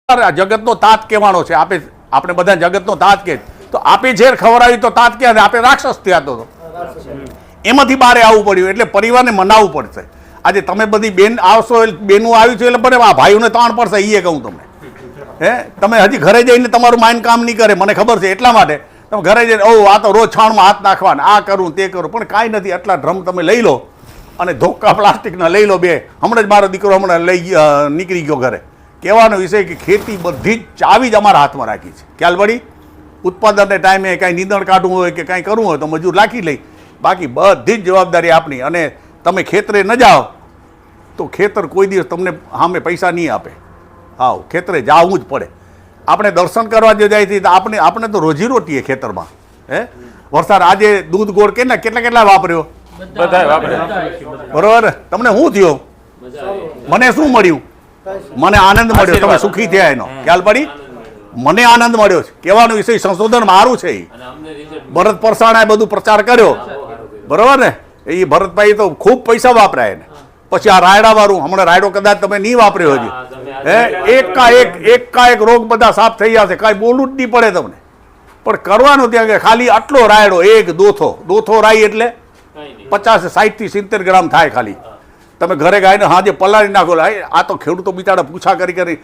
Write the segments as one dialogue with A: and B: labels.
A: જગતનો તાત કહેવાનો છે. આપણે બધા જગતનો તાત કે તો આપે ઝેર ખવડાવી તો તાત ક્યાં આપણે રાક્ષસ થયા તો એમાંથી બહાર આવવું પડ્યું. એટલે પરિવારને મનાવવું પડશે. આજે તમે બધી બેન આવશો, બેનું આવી છે એટલે બરાબર, આ ભાઈઓને તાણ પડશે. એ કહું તમને, તમે હજી ઘરે જઈને તમારું માઇન્ડ કામ નહીં કરે, મને ખબર છે. એટલા માટે તમે ઘરે જઈને આ તો રોજ છાણમાં હાથ નાખવાના, આ કરું તે કરું, પણ કાંઈ નથી. આટલા ડ્રમ તમે લઈ લો અને ધોકા પ્લાસ્ટિકના લઈ લો 2. હમણાં જ મારો દીકરો નીકળી ગયો ઘરે. કહેવાનો વિષય કે ખેતી બધી જ ચાવી જ અમારા હાથમાં રાખી છે. ખ્યાલ પડી? ઉત્પાદનને ટાઈમે કાંઈ નીંદણ કાઢવું હોય કે કાંઈ કરવું હોય તો મજૂર રાખી લઈ, બાકી બધી જ જવાબદારી આપણી. અને તમે ખેતરે ન જાઓ તો ખેતર કોઈ દિવસ તમને સામે પૈસા નહીં આપે. હા, ખેતરે જવું જ પડે. આપણે દર્શન કરવા જો જાય છે તો આપણે તો રોજીરોટીએ ખેતરમાં. વરસાદ આજે દૂધ ગોળ કેટલા વાપર્યો? બરોબર. તમને શું થયો? મને શું મળ્યું? મને આનંદ મળ્યો. તમે સુખી થયા એનો ખ્યાલ પડી? મને આનંદ મળ્યો છે. કહેવાનો વિષય સંશોધન મારું છે. ભરત પરસાણાએ બધું પ્રચાર કર્યો, બરોબર ને? એ ભરતભાઈ તો ખૂબ પૈસા વાપરાય એને. પછી આ રાયડા વાળું, હમણાં રાયડો કદાચ તમે નહીં વાપર્યો હજી, એકાએક રોગ બધા સાફ થઈ જશે. કાંઈ બોલવું જ નહીં પડે તમને. પણ કરવાનું ત્યાં કે ખાલી આટલો રાયડો, એક દોથો રાઈ એટલે 50-60 થી 70 ગ્રામ થાય. ખાલી તમે ઘરે ગાયને હાજે પલાળી નાખો. આ તો ખેડૂતો બિચારા પૂછા કરી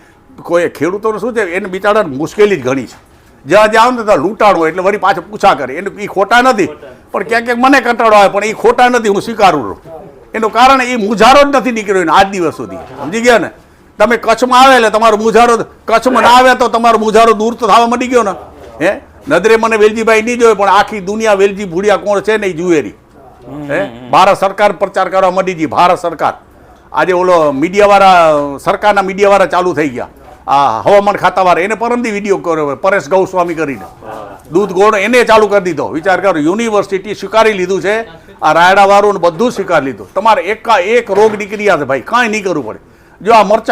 A: કોઈ ખેડૂતોને શું છે, એને બિચારાને મુશ્કેલી જ ઘણી છે. જ્યાં જાવ ને ત્યાં લૂંટાણું એટલે વળી પાછળ પૂછા કરે. એને એ ખોટા નથી, પણ ક્યાંક મને કંટાળો આવે, પણ એ ખોટા નથી, હું સ્વીકારું. એનું કારણ એ મુજારો જ નથી નીકળ્યો આજ દિવસ સુધી. સમજી ગયા ને? તમે કચ્છમાં આવે એટલે તમારો મુજારો, કચ્છમાં ના આવે તો તમારો મુજારો દૂર તો થવા મળી ગયો ને. નદરે મને વેલજીભાઈ નહીં જોયો, પણ આખી દુનિયા વેલજી ભૂડિયા કોણ છે ને એ જુએરી. ભારત સરકાર પ્રચાર કરવા માંડી ગઈ. ભારત સરકાર આજે ઓલો મીડિયાવાળા, સરકારના મીડિયાવાળા ચાલુ થઈ ગયા. આ હવામાન ખાતાવાળા એને પરમદી વિડીયો કર્યો, પરેશ ગૌસ્વામી કરીને દૂધ ગોળ એને ચાલુ કરી દીધો. વિચાર કરો, યુનિવર્સિટી સ્વીકારી લીધું છે. આ રાયડા વાળું બધું સ્વીકારી લીધું. તમારે એક રોગ નીકળી જશે ભાઈ, કાંઈ નહીં કરવું પડે. જો આ મરચા